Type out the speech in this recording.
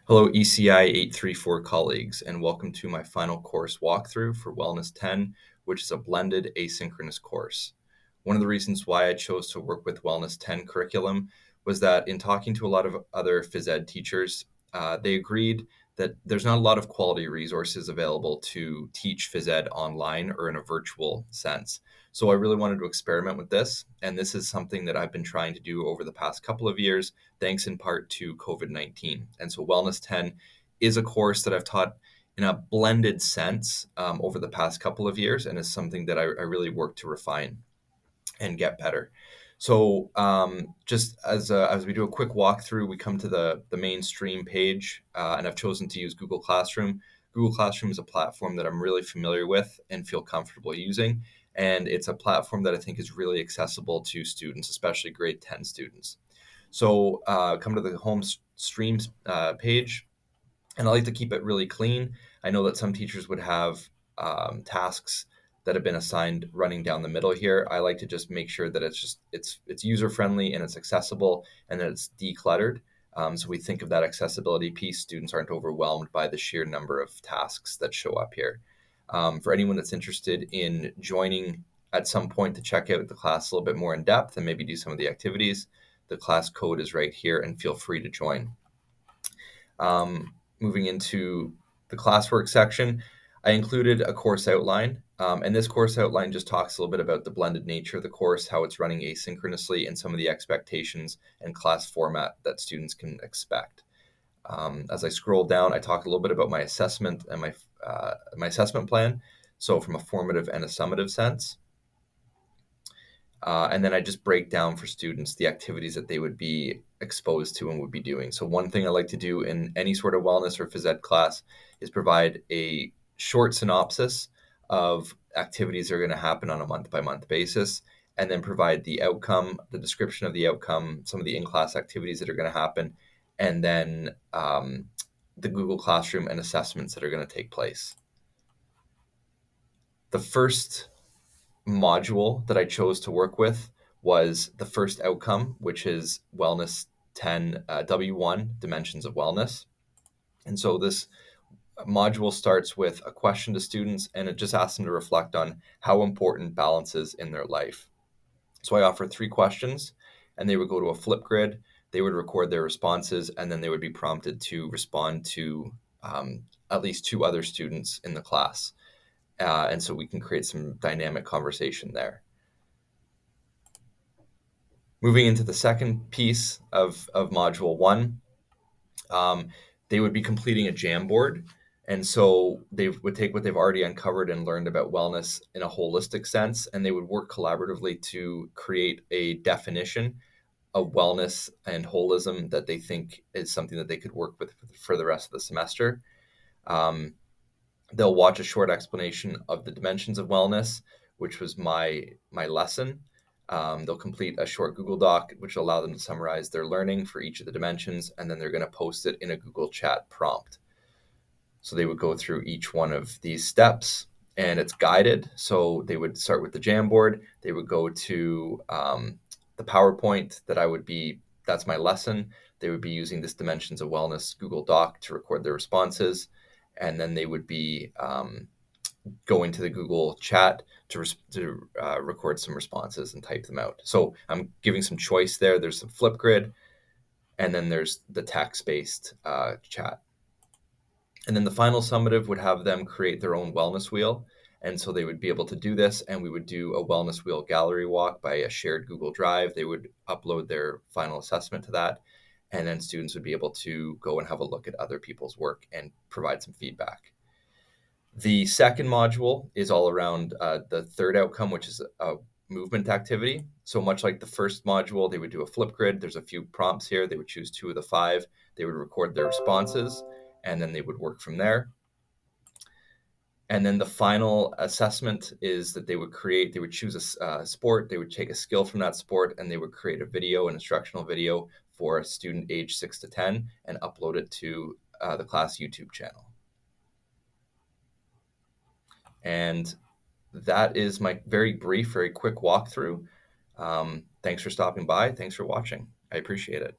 Hello, ECI 834 colleagues, and welcome to my final course walkthrough for Wellness 10, which is a blended asynchronous course. One of the reasons why I chose to work with Wellness 10 curriculum was that in talking to a lot of other phys ed teachers, they agreed that there's not a lot of quality resources available to teach phys ed online or in a virtual sense. So I really wanted to experiment with this, and this is something that I've been trying to do over the past couple of years, thanks in part to COVID-19. And so Wellness 10 is a course that I've taught in a blended sense over the past couple of years, and is something that I really work to refine and get better. So just as we do a quick walkthrough, we come to the mainstream page, and I've chosen to use Google Classroom. Google Classroom is a platform that I'm really familiar with and feel comfortable using. And it's a platform that I think is really accessible to students, especially grade 10 students. So come to the home streams page, and I like to keep it really clean. I know that some teachers would have tasks that have been assigned running down the middle here. I like to just make sure that it's user friendly and it's accessible and that it's decluttered. So we think of that accessibility piece. Students aren't overwhelmed by the sheer number of tasks that show up here. For anyone that's interested in joining at some point to check out the class a little bit more in depth and maybe do some of the activities, the class code is right here, and feel free to join. Moving into the classwork section, I included a course outline, and this course outline just talks a little bit about the blended nature of the course, how it's running asynchronously, and some of the expectations and class format that students can expect. As I scroll down, I talk a little bit about my assessment and my assessment plan, so from a formative and a summative sense. And then I just break down for students the activities that they would be exposed to and would be doing. So one thing I like to do in any sort of wellness or phys ed class is provide a short synopsis of activities that are going to happen on a month-by-month basis, and then provide the outcome, the description of the outcome, some of the in-class activities that are going to happen, and then the Google Classroom and assessments that are going to take place. The first module that I chose to work with was the first outcome, which is Wellness 10 W1, Dimensions of Wellness. And so this module starts with a question to students, and it just asks them to reflect on how important balance is in their life. So I offer 3 questions, and they would go to a Flipgrid, they would record their responses, and then they would be prompted to respond to at least 2 other students in the class. And so we can create some dynamic conversation there. Moving into the second piece of module 1, they would be completing a Jamboard. And so they would take what they've already uncovered and learned about wellness in a holistic sense, and they would work collaboratively to create a definition of wellness and holism that they think is something that they could work with for the rest of the semester. They'll watch a short explanation of the dimensions of wellness, which was my lesson. They'll complete a short Google Doc, which will allow them to summarize their learning for each of the dimensions, and then they're going to post it in a Google Chat prompt. So they would go through each one of these steps, and it's guided. So they would start with the Jamboard. They would go to the PowerPoint that's my lesson. They would be using this Dimensions of Wellness Google Doc to record their responses. And then they would be going to the Google Chat to record some responses and type them out. So I'm giving some choice there. There's some Flipgrid, and then there's the text-based chat. And then the final summative would have them create their own wellness wheel. And so they would be able to do this, and we would do a wellness wheel gallery walk by a shared Google Drive. They would upload their final assessment to that, and then students would be able to go and have a look at other people's work and provide some feedback. The second module is all around the third outcome, which is a movement activity. So much like the first module, they would do a Flipgrid. There's a few prompts here. They would choose 2 of the 5. They would record their responses, and then they would work from there. And then the final assessment is that they would choose a sport, they would take a skill from that sport, and they would create a video, an instructional video for a student age 6 to 10, and upload it to the class YouTube channel. And that is my very brief, very quick walkthrough. Thanks for stopping by. Thanks for watching. I appreciate it.